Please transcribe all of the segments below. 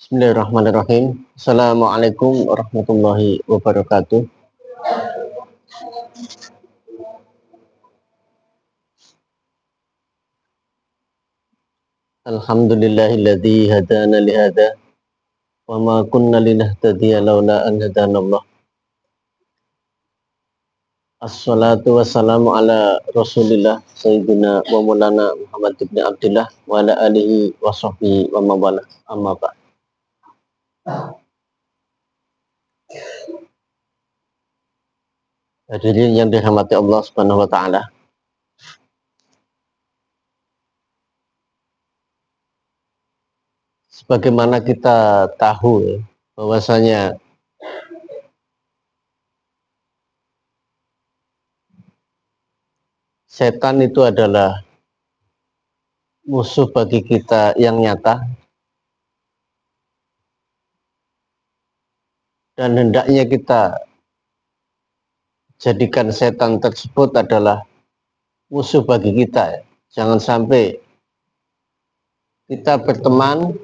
Bismillahirrahmanirrahim. Assalamualaikum warahmatullahi wabarakatuh. Alhamdulillahilladzi hadana lihada wa ma kunna linahtadiya laula an hadanallah. Assalatu wassalamu ala Rasulillah Sayyidina wa Maulana Muhammad ibn Abdullah wa ala alihi wa sahbihi wa mawala amma ba'd. Hadirin yang dirahmati Allah Subhanahu wa taala. Sebagaimana kita tahu bahwasanya setan itu adalah musuh bagi kita yang nyata, dan hendaknya kita jadikan setan tersebut adalah musuh bagi kita. Jangan sampai kita berteman,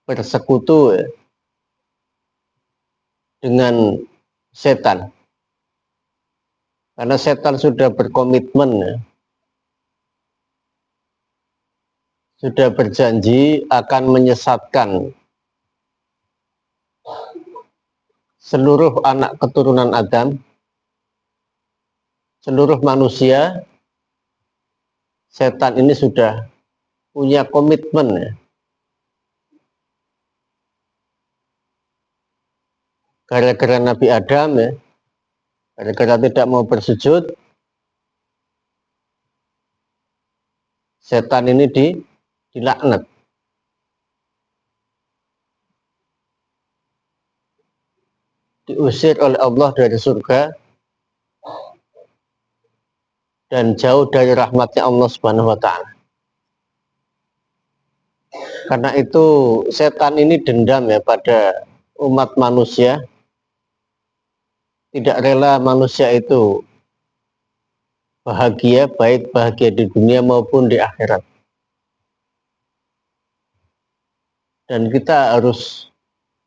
bersekutu dengan setan, karena setan sudah berkomitmen, sudah berjanji akan menyesatkan seluruh anak keturunan Adam, seluruh manusia. Setan ini sudah punya komitmen, gara-gara Nabi Adam, gara-gara tidak mau bersujud, setan ini dilaknat. Diusir oleh Allah dari surga dan jauh dari rahmatnya Allah Subhanahu wa taala. Karena itu setan ini dendam pada umat manusia, tidak rela manusia itu bahagia, baik bahagia di dunia maupun di akhirat. Dan kita harus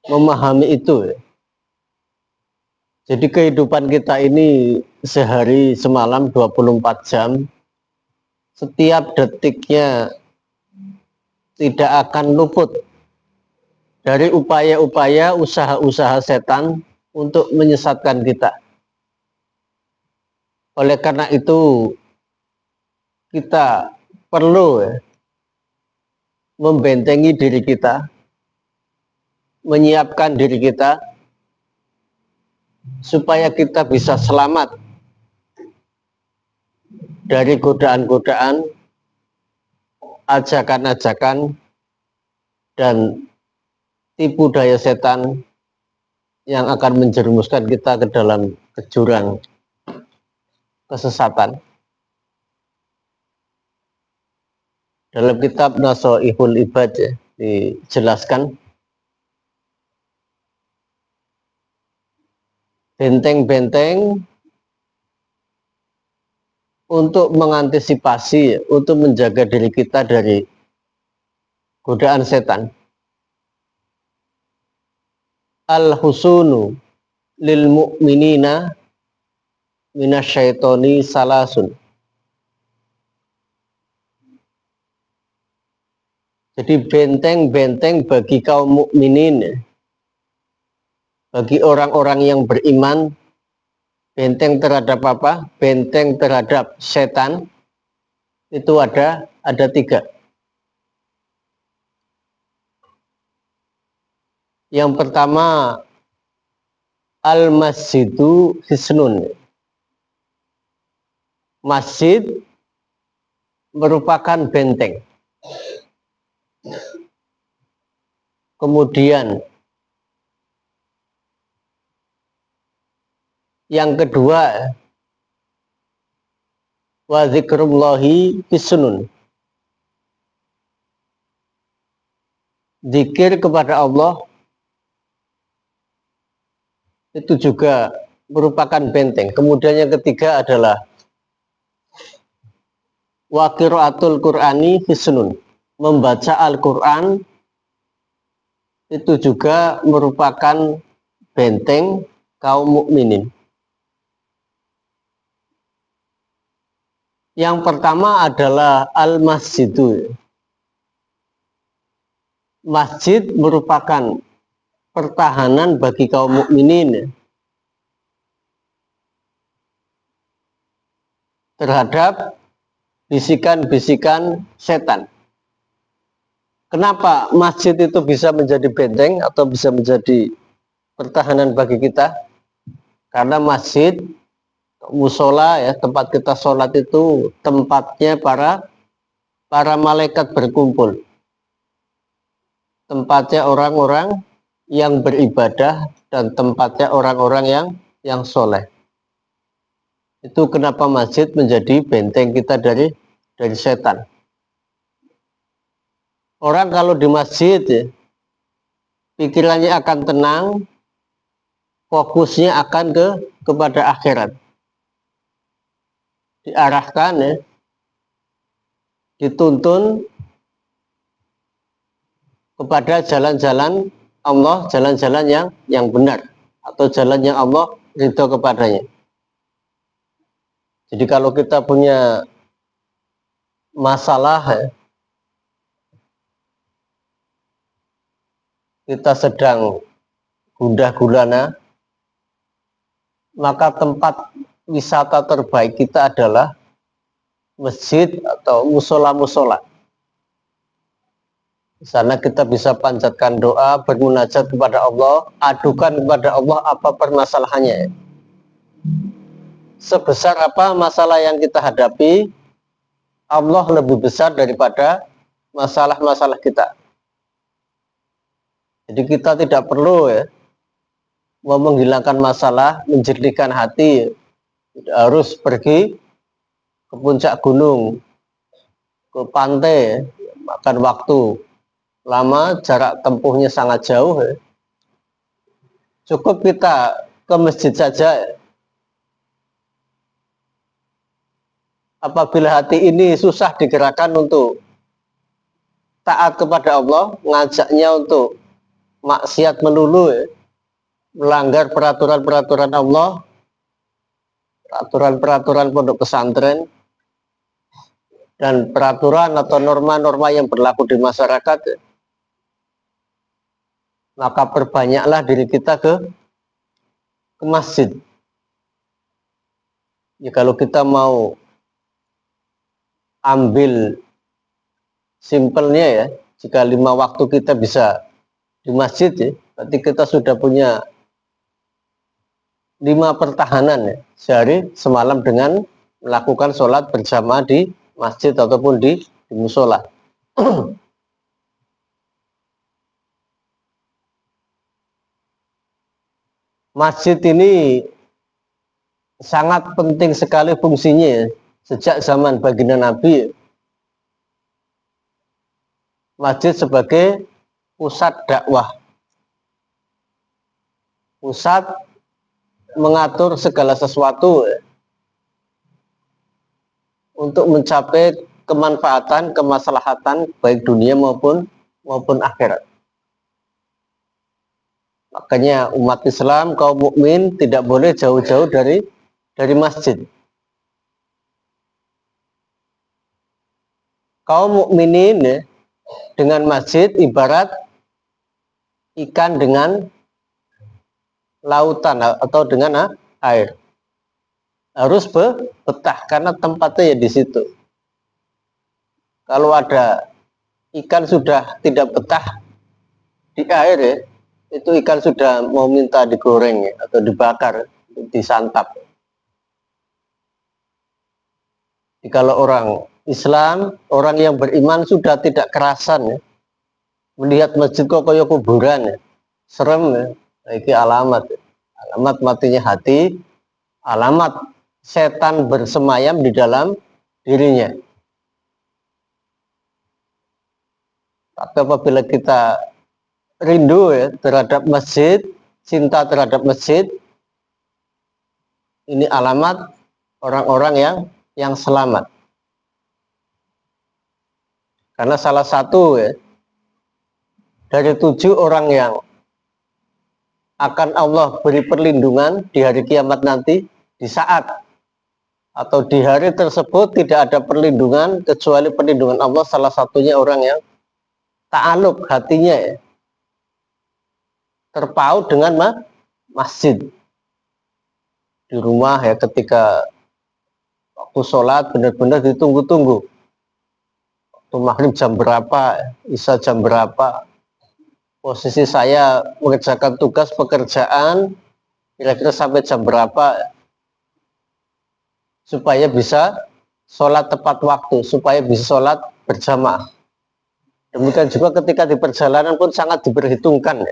memahami itu. Jadi kehidupan kita ini sehari semalam 24 jam, setiap detiknya tidak akan luput dari upaya-upaya, usaha-usaha setan untuk menyesatkan kita. Oleh karena itu kita perlu membentengi diri kita, menyiapkan diri kita supaya kita bisa selamat dari godaan-godaan, ajakan-ajakan, dan tipu daya setan yang akan menjerumuskan kita ke dalam jurang kesesatan. Dalam kitab Nasoihul Ibad dijelaskan benteng-benteng untuk mengantisipasi, untuk menjaga diri kita dari godaan setan. Al-husunu lil mu'minina minasyaitoni salasun. Jadi benteng-benteng bagi kaum mukminin, bagi orang-orang yang beriman, benteng terhadap apa? Benteng terhadap setan itu ada 3. Yang pertama, al-masjidu hisnun. Masjid merupakan benteng. Kemudian yang kedua, wa zikrullahi hisnun. Zikir kepada Allah itu juga merupakan benteng. Kemudian yang ketiga adalah wa qiraatul Qur'ani hisnun. membaca Al-Quran itu juga merupakan benteng kaum mukminin. Yang pertama adalah al-masjidu. Masjid merupakan pertahanan bagi kaum mukminin terhadap bisikan-bisikan setan. Kenapa masjid itu bisa menjadi benteng atau bisa menjadi pertahanan bagi kita? Karena masjid, musola ya, tempat kita sholat itu tempatnya para malaikat berkumpul. Tempatnya orang-orang yang beribadah dan tempatnya orang-orang yang soleh. Itu kenapa masjid menjadi benteng kita dari setan. Orang kalau di masjid ya, pikirannya akan tenang, fokusnya akan kepada akhirat. Diarahkan ya, dituntun kepada jalan-jalan Allah, jalan-jalan yang benar atau jalan yang Allah ridho kepadanya. Jadi kalau kita punya masalah ya, kita sedang gundah gulana, maka tempat wisata terbaik kita adalah masjid atau musola-musola. Di sana kita bisa panjatkan doa, bermunajat kepada Allah, adukan kepada Allah apa permasalahannya. Sebesar apa masalah yang kita hadapi, Allah lebih besar daripada masalah-masalah kita. Jadi kita tidak perlu ya, mau menghilangkan masalah, menjernihkan hati, tidak harus pergi ke puncak gunung, ke pantai, makan waktu lama, jarak tempuhnya sangat jauh ya. Cukup kita ke masjid saja ya. Apabila hati ini susah digerakkan untuk taat kepada Allah, ngajaknya untuk maksiat melulu ya, melanggar peraturan-peraturan Allah, peraturan-peraturan pondok pesantren, dan peraturan atau norma-norma yang berlaku di masyarakat ya, maka perbanyaklah diri kita ke masjid. Ya, kalau kita mau ambil simpelnya ya, jika 5 waktu kita bisa di masjid ya, berarti kita sudah punya 5 pertahanan ya, sehari semalam dengan melakukan sholat bersama di masjid ataupun di musola. Masjid ini sangat penting sekali fungsinya ya. Sejak zaman baginda Nabi, masjid sebagai pusat dakwah, pusat mengatur segala sesuatu ya, untuk mencapai kemanfaatan, kemaslahatan baik dunia maupun akhirat. Makanya umat Islam, kaum mukmin tidak boleh jauh-jauh dari masjid. Kaum mukminin ya, dengan masjid ibarat ikan dengan lautan atau dengan air. Harus betah karena tempatnya ya di situ. Kalau ada ikan sudah tidak betah di air ya, itu ikan sudah mau minta digoreng ya, atau dibakar, disantap. Jadi kalau orang Islam, orang yang beriman sudah tidak kerasan ya, melihat masjid kok kayak kuburan ya, serem ya, ini alamat ya. Alamat matinya hati, alamat setan bersemayam di dalam dirinya. Tapi apabila kita rindu ya terhadap masjid, cinta terhadap masjid, ini alamat orang-orang yang selamat. Karena salah satu dari 7 orang yang akan Allah beri perlindungan di hari kiamat nanti, di saat atau di hari tersebut tidak ada perlindungan kecuali perlindungan Allah. Salah satunya orang yang ta'aluk hatinya terpaut dengan masjid. Di rumah ketika waktu sholat benar-benar ditunggu-tunggu. Waktu maghrib jam berapa, isya jam berapa. Posisi saya mengerjakan tugas pekerjaan kira-kira sampai jam berapa supaya bisa sholat tepat waktu, supaya bisa sholat berjamaah. Demikian juga ketika di perjalanan pun sangat diperhitungkan.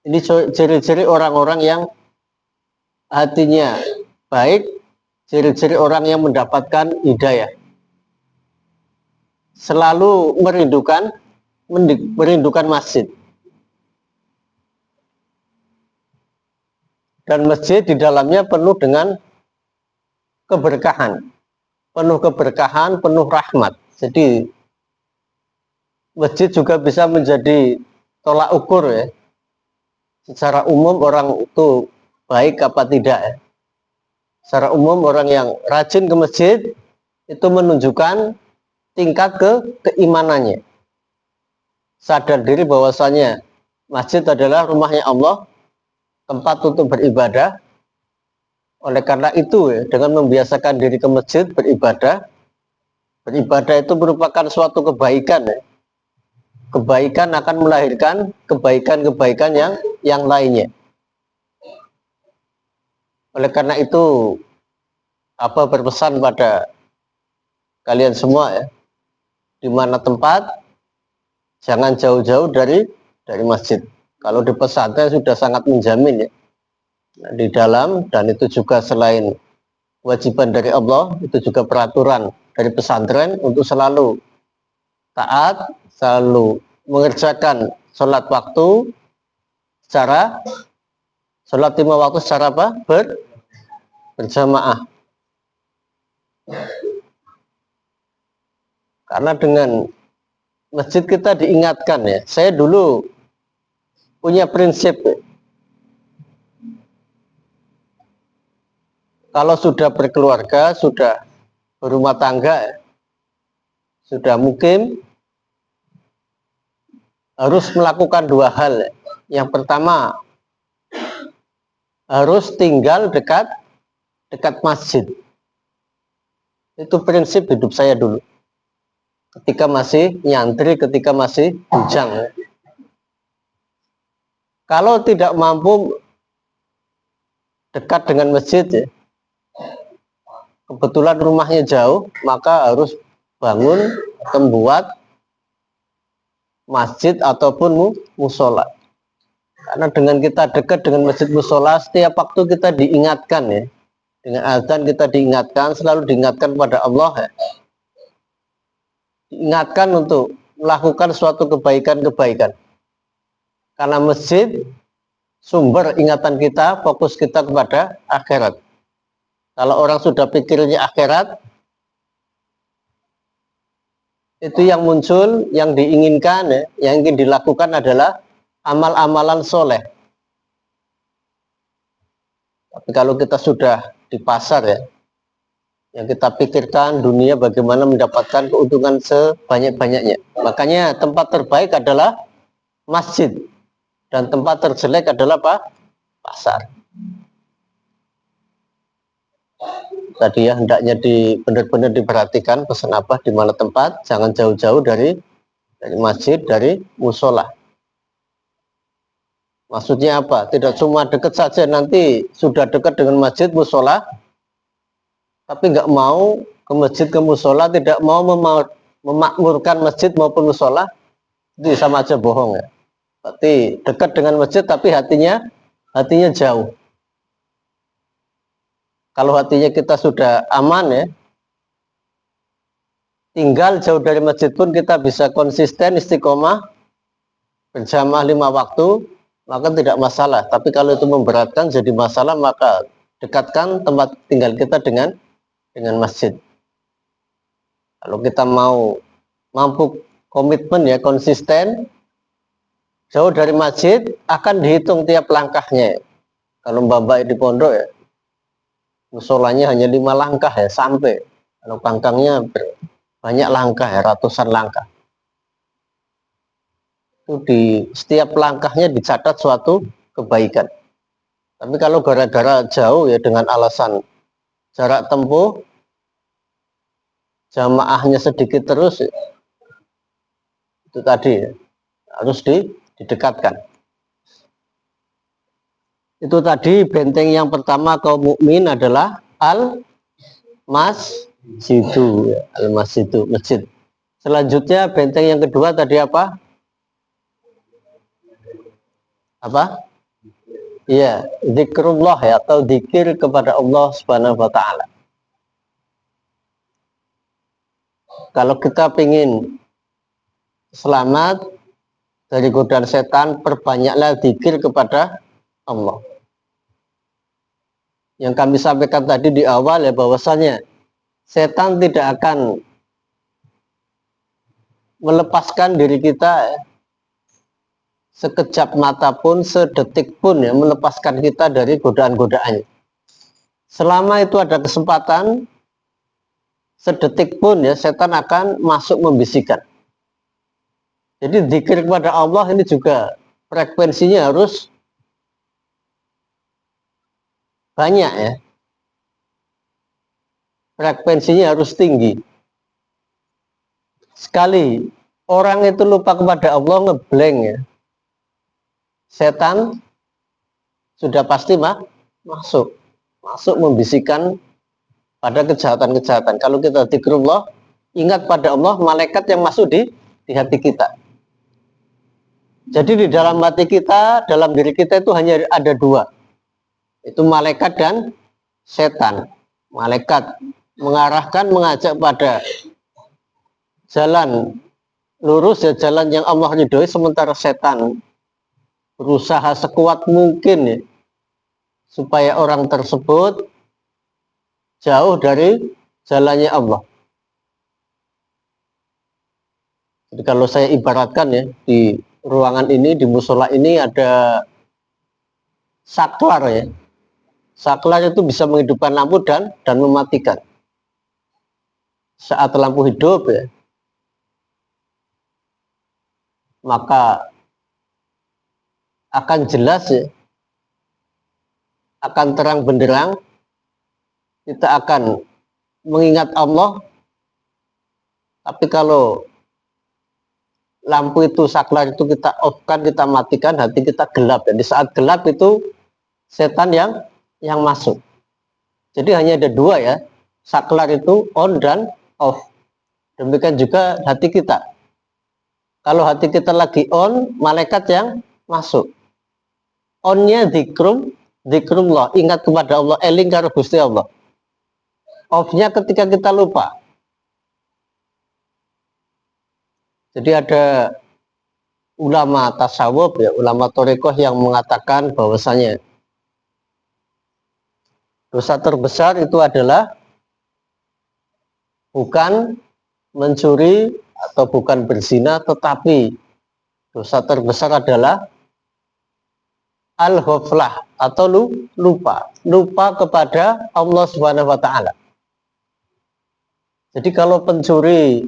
Ini ciri-ciri orang-orang yang hatinya baik, ciri-ciri orang yang mendapatkan hidayah. Selalu merindukan masjid. Dan masjid di dalamnya penuh dengan keberkahan, penuh rahmat. Jadi masjid juga bisa menjadi tolak ukur secara umum orang itu baik apa tidak. Secara umum orang yang rajin ke masjid itu menunjukkan tingkat keimanannya. Sadar diri bahwasanya masjid adalah rumahnya Allah, tempat untuk beribadah. Oleh karena itu dengan membiasakan diri ke masjid beribadah itu merupakan suatu kebaikan. Kebaikan akan melahirkan kebaikan-kebaikan yang lainnya. Oleh karena itu berpesan pada kalian semua di mana tempat jangan jauh-jauh dari masjid. Kalau di pesantren sudah sangat menjamin di dalam, dan itu juga selain kewajiban dari Allah, itu juga peraturan dari pesantren untuk selalu taat, selalu mengerjakan sholat waktu secara sholat 5 waktu secara berjamaah. Karena dengan masjid kita diingatkan Saya dulu punya prinsip kalau sudah berkeluarga, sudah berumah tangga, sudah mukim, harus melakukan 2 hal. Yang pertama, harus tinggal dekat masjid. Itu prinsip hidup saya dulu. Ketika masih nyantri, ketika masih bujang. Kalau tidak mampu dekat dengan masjid, kebetulan rumahnya jauh, maka harus bangun, membuat masjid ataupun musola. Karena dengan kita dekat dengan masjid musola, setiap waktu kita diingatkan dengan azan kita diingatkan, selalu diingatkan kepada Allah diingatkan untuk melakukan suatu kebaikan-kebaikan. Karena masjid sumber ingatan kita, fokus kita kepada akhirat. Kalau orang sudah pikirnya akhirat, itu yang muncul, yang diinginkan, yang ingin dilakukan adalah amal-amalan soleh. Tapi kalau kita sudah di pasar yang kita pikirkan dunia bagaimana mendapatkan keuntungan sebanyak-banyaknya. Makanya tempat terbaik adalah masjid. Dan tempat terjelek adalah pasar. Tadi hendaknya benar-benar diperhatikan pesan apa, di mana tempat, jangan jauh-jauh dari masjid, dari musola. Maksudnya apa? Tidak cuma dekat saja, nanti sudah dekat dengan masjid, musola, tapi nggak mau ke masjid, ke musola, tidak mau memakmurkan masjid maupun musola, itu sama aja bohong Berarti dekat dengan masjid tapi hatinya jauh. Kalau hatinya kita sudah aman tinggal jauh dari masjid pun kita bisa konsisten istiqomah berjamaah 5 waktu, maka tidak masalah. Tapi kalau itu memberatkan jadi masalah, maka dekatkan tempat tinggal kita dengan masjid. Kalau kita mau mampu komitmen ya, konsisten, jauh dari masjid, akan dihitung tiap langkahnya. Kalau mbak-mbak di pondok ya, musolanya hanya 5 langkah ya sampai. Kalau kangkangnya banyak langkah ya, ratusan langkah. Itu di setiap langkahnya dicatat suatu kebaikan. Tapi kalau gara-gara jauh ya dengan alasan jarak tempuh, jamaahnya sedikit terus, itu tadi harus didekatkan. Itu tadi benteng yang pertama kaum mukmin adalah al-masjidu, al-masjidu, masjid. Selanjutnya benteng yang kedua tadi apa? Apa? Iya, zikrullah ya, atau zikir kepada Allah Subhanahu wa taala. Kalau kita ingin selamat dari godaan setan, perbanyaklah zikir kepada Allah. Yang kami sampaikan tadi di awal ya, bahwasanya setan tidak akan melepaskan diri kita ya, sekejap mata pun, sedetik pun ya, melepaskan kita dari godaan-godaannya. Selama itu ada kesempatan, sedetik pun ya, setan akan masuk membisikkan. Jadi zikir kepada Allah ini juga frekuensinya harus banyak ya. Frekuensinya harus tinggi. Sekali orang itu lupa kepada Allah, ngeblank ya, setan sudah pasti masuk membisikkan pada kejahatan-kejahatan. Kalau kita zikrullah, ingat pada Allah, malaikat yang masuk di hati kita. Jadi di dalam hati kita, dalam diri kita itu hanya ada dua, itu malaikat dan setan. Malaikat mengarahkan, mengajak pada jalan lurus ya, jalan yang Allah ridhoi, sementara setan berusaha sekuat mungkin ya, supaya orang tersebut jauh dari jalannya Allah. Jadi kalau saya ibaratkan ya, di ruangan ini, di musola ini ada saklar ya. Saklar itu bisa menghidupkan lampu dan mematikan. Saat lampu hidup ya, maka akan jelas ya, akan terang benderang, kita akan mengingat Allah. Tapi kalau lampu itu, saklar itu kita off-kan, kita matikan, hati kita gelap. Dan di saat gelap itu setan yang masuk. Jadi hanya ada dua ya, saklar itu on dan off. Demikian juga hati kita. Kalau hati kita lagi on, malaikat yang masuk. On-nya zikrullah, ingat kepada Allah, eling karo Gusti Allah. Off-nya ketika kita lupa. Jadi ada ulama tasawuf ya, ulama thariqah yang mengatakan bahwasanya dosa terbesar itu adalah bukan mencuri atau bukan berzina, tetapi dosa terbesar adalah al-ghaflah atau lupa kepada Allah Subhanahu wa taala. Jadi kalau pencuri,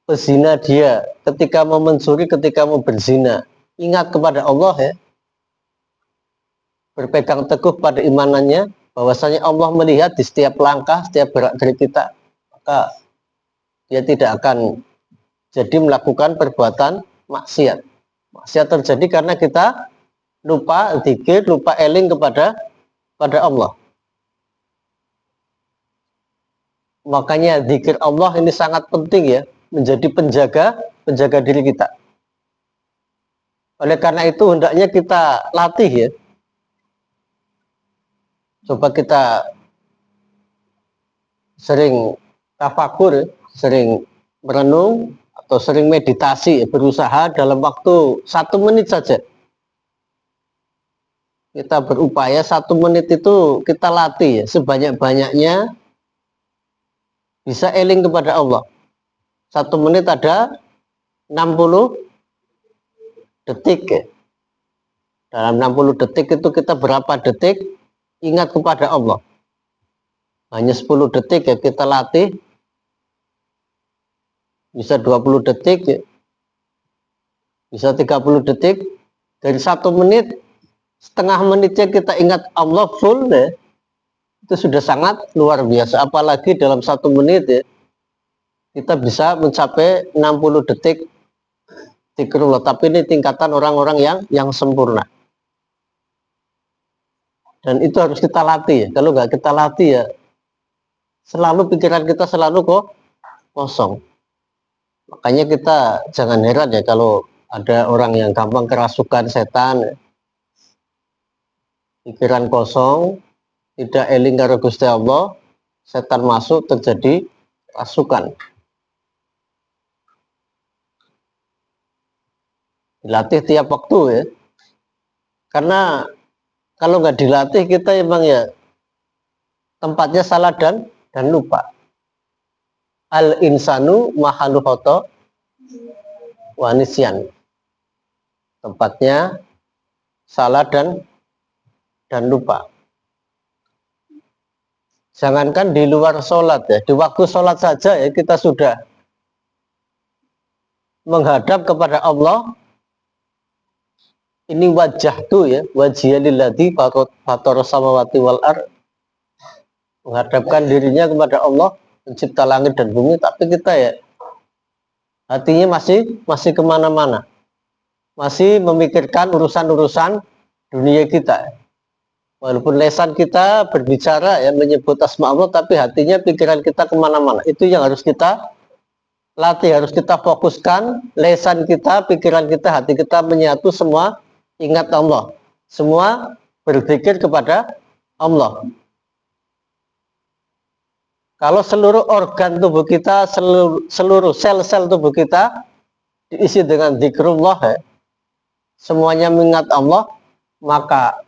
pezina, dia ketika mau mencuri, ketika mau berzina, ingat kepada Allah ya, berpegang teguh pada imanannya, bahwasanya Allah melihat di setiap langkah, setiap gerak gerik kita, maka dia tidak akan jadi melakukan perbuatan maksiat. Maksiat terjadi karena kita lupa zikir, lupa eling kepada Allah. Makanya zikir Allah ini sangat penting ya, menjadi penjaga diri kita. Oleh karena itu hendaknya kita latih ya. Coba kita sering tafakur, sering merenung atau sering meditasi, berusaha dalam waktu 1 menit saja. Kita berupaya 1 menit itu kita latih ya, sebanyak-banyaknya bisa eling kepada Allah. 1 menit ada 60 detik ya. Dalam 60 detik itu kita berapa detik ingat kepada Allah? Hanya 10 detik ya kita latih, bisa 20 detik ya, bisa 30 detik. Dari 1 menit, setengah menitnya kita ingat Allah full ya, itu sudah sangat luar biasa. Apalagi dalam 1 menit ya, kita bisa mencapai 60 detik zikrullah. Tapi ini tingkatan orang-orang yang sempurna. Dan itu harus kita latih ya. Kalau nggak kita latih ya, selalu pikiran kita selalu kok kosong. Makanya kita jangan heran ya kalau ada orang yang gampang kerasukan setan ya. Pikiran kosong, tidak eling karo Gusti Allah, setan masuk terjadi rasukan. Dilatih tiap waktu ya. Karena kalau nggak dilatih kita emang ya tempatnya salah dan lupa. Al insanu mahalu khoto wa nisyan. Tempatnya salah dan lupa. Jangankan di luar sholat ya, di waktu sholat saja ya kita sudah menghadap kepada Allah. Ini wajah tuh ya, wajhiyalilladzi fatara samawati wal ard, menghadapkan dirinya kepada Allah pencipta langit dan bumi, tapi kita ya hatinya masih kemana-mana, masih memikirkan urusan-urusan dunia kita. Walaupun lesan kita berbicara ya menyebut asma Allah, tapi hatinya, pikiran kita kemana-mana. Itu yang harus kita latih, harus kita fokuskan. Lesan kita, pikiran kita, hati kita menyatu semua ingat Allah, semua berzikir kepada Allah. Kalau seluruh organ tubuh kita, seluruh sel-sel tubuh kita diisi dengan zikrullah ya, semuanya mengingat Allah, maka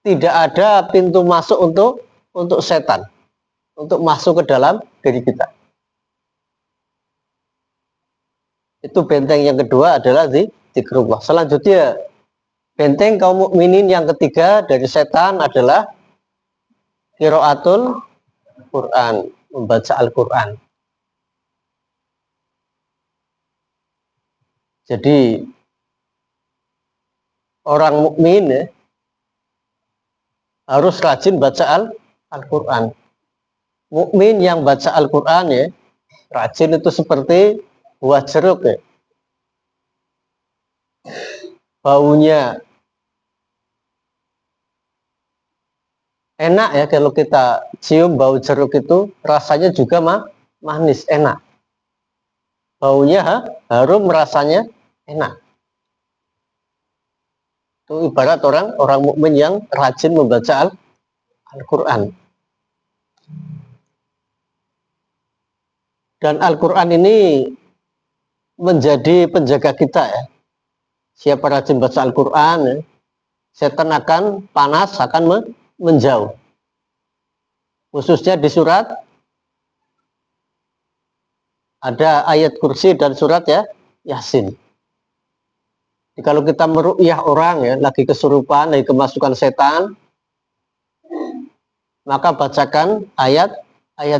tidak ada pintu masuk untuk setan untuk masuk ke dalam diri kita. Itu benteng yang kedua adalah zikrullah. Selanjutnya benteng kaum mukminin yang ketiga dari setan adalah qiraatul Quran, membaca Al-Quran. Jadi orang mukmin ya, harus rajin baca Al-Quran. Mukmin yang baca Al-Quran ya, rajin itu seperti buah jeruk ya. Baunya enak ya, kalau kita cium bau jeruk itu rasanya juga manis, enak. Baunya harum, rasanya enak. Itu ibarat orang mukmin yang rajin membaca Al-Quran. Dan Al-Quran ini menjadi penjaga kita ya. Siapa rajin baca Al-Quran ya, setan akan panas, akan menjauh. Khususnya di surat ada ayat kursi dan surat ya Yasin. Jadi kalau kita meru'yah orang ya lagi kesurupan, lagi kemasukan setan, maka bacakan ayat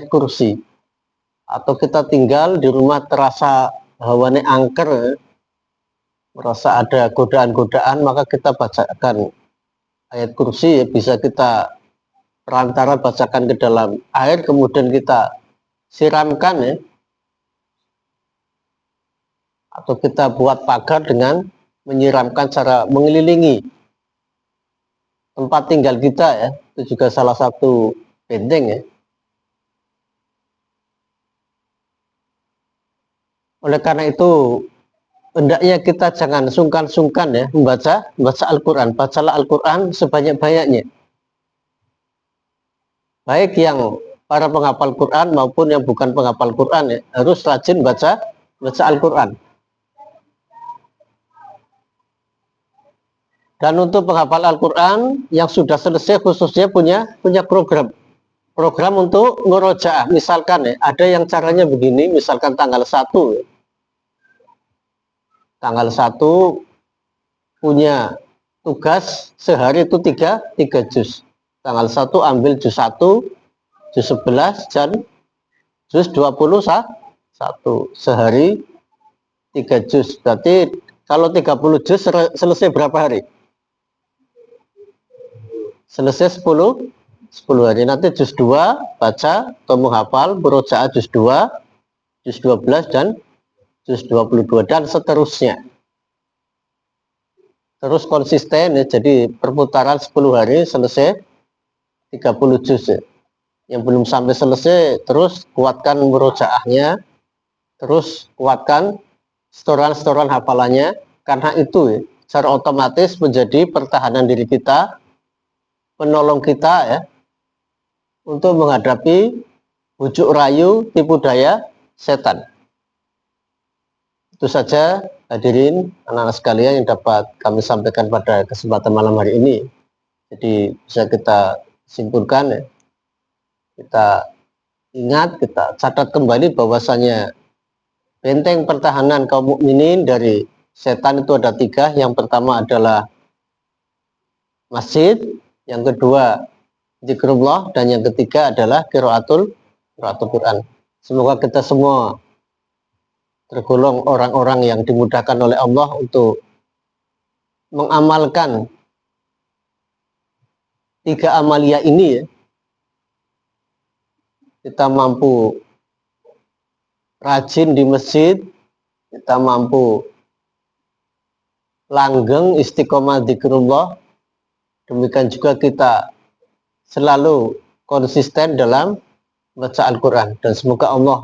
kursi. Atau kita tinggal di rumah terasa hawane angker, merasa ada godaan-godaan, maka kita bacakan ayat kursi ya, bisa kita perantara bacakan ke dalam air, kemudian kita siramkan ya, atau kita buat pagar dengan menyiramkan cara mengelilingi tempat tinggal kita ya, itu juga salah satu benteng ya. Oleh karena itu hendaknya kita jangan sungkan-sungkan ya membaca Al-Quran. Bacalah Al-Quran sebanyak-banyaknya, baik yang para penghafal Quran maupun yang bukan penghafal Quran ya, harus rajin baca Al-Quran. Dan untuk penghafal Al-Quran yang sudah selesai khususnya punya program program untuk ngerojaah. Misalkan ya, ada yang caranya begini, misalkan tanggal 1. Tanggal 1 punya tugas sehari itu 3 juz. Tanggal 1 ambil juz 1, juz 11, dan juz 21. Sehari 3 juz. Berarti kalau 30 juz selesai berapa hari? Selesai 10 hari. Nanti juz 2 baca atau menghafal, murojaah juz 2, juz 12 dan juz 22 dan seterusnya. Terus konsisten ya, jadi perputaran 10 hari selesai 30 juz ya. Yang belum sampai selesai terus kuatkan murojaahnya, terus kuatkan setoran-setoran hafalannya, karena itu ya, secara otomatis menjadi pertahanan diri kita, penolong kita ya, untuk menghadapi bujuk rayu tipu daya setan. Itu saja hadirin anak-anak sekalian yang dapat kami sampaikan pada kesempatan malam hari ini. Jadi bisa kita simpulkan ya, kita ingat, kita catat kembali bahwasanya benteng pertahanan kaum mukminin dari setan itu ada 3. Yang pertama adalah masjid, yang kedua zikrullah, dan yang ketiga adalah qiraatul Quran. Semoga kita semua tergolong orang-orang yang dimudahkan oleh Allah untuk mengamalkan 3 amalia ini ya. Kita mampu rajin di masjid, kita mampu langgeng istiqomah zikrullah, demikian juga kita selalu konsisten dalam baca Al-Quran, dan semoga Allah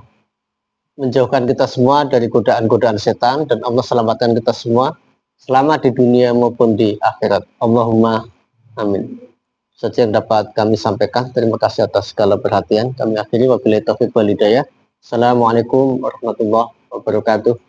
menjauhkan kita semua dari godaan-godaan setan, dan Allah selamatkan kita semua selamat di dunia maupun di akhirat. Allahumma amin. Saja yang dapat kami sampaikan. Terima kasih atas segala perhatian. Kami akhiri wabillahi taufiq wal hidayah. Assalamualaikum warahmatullahi wabarakatuh.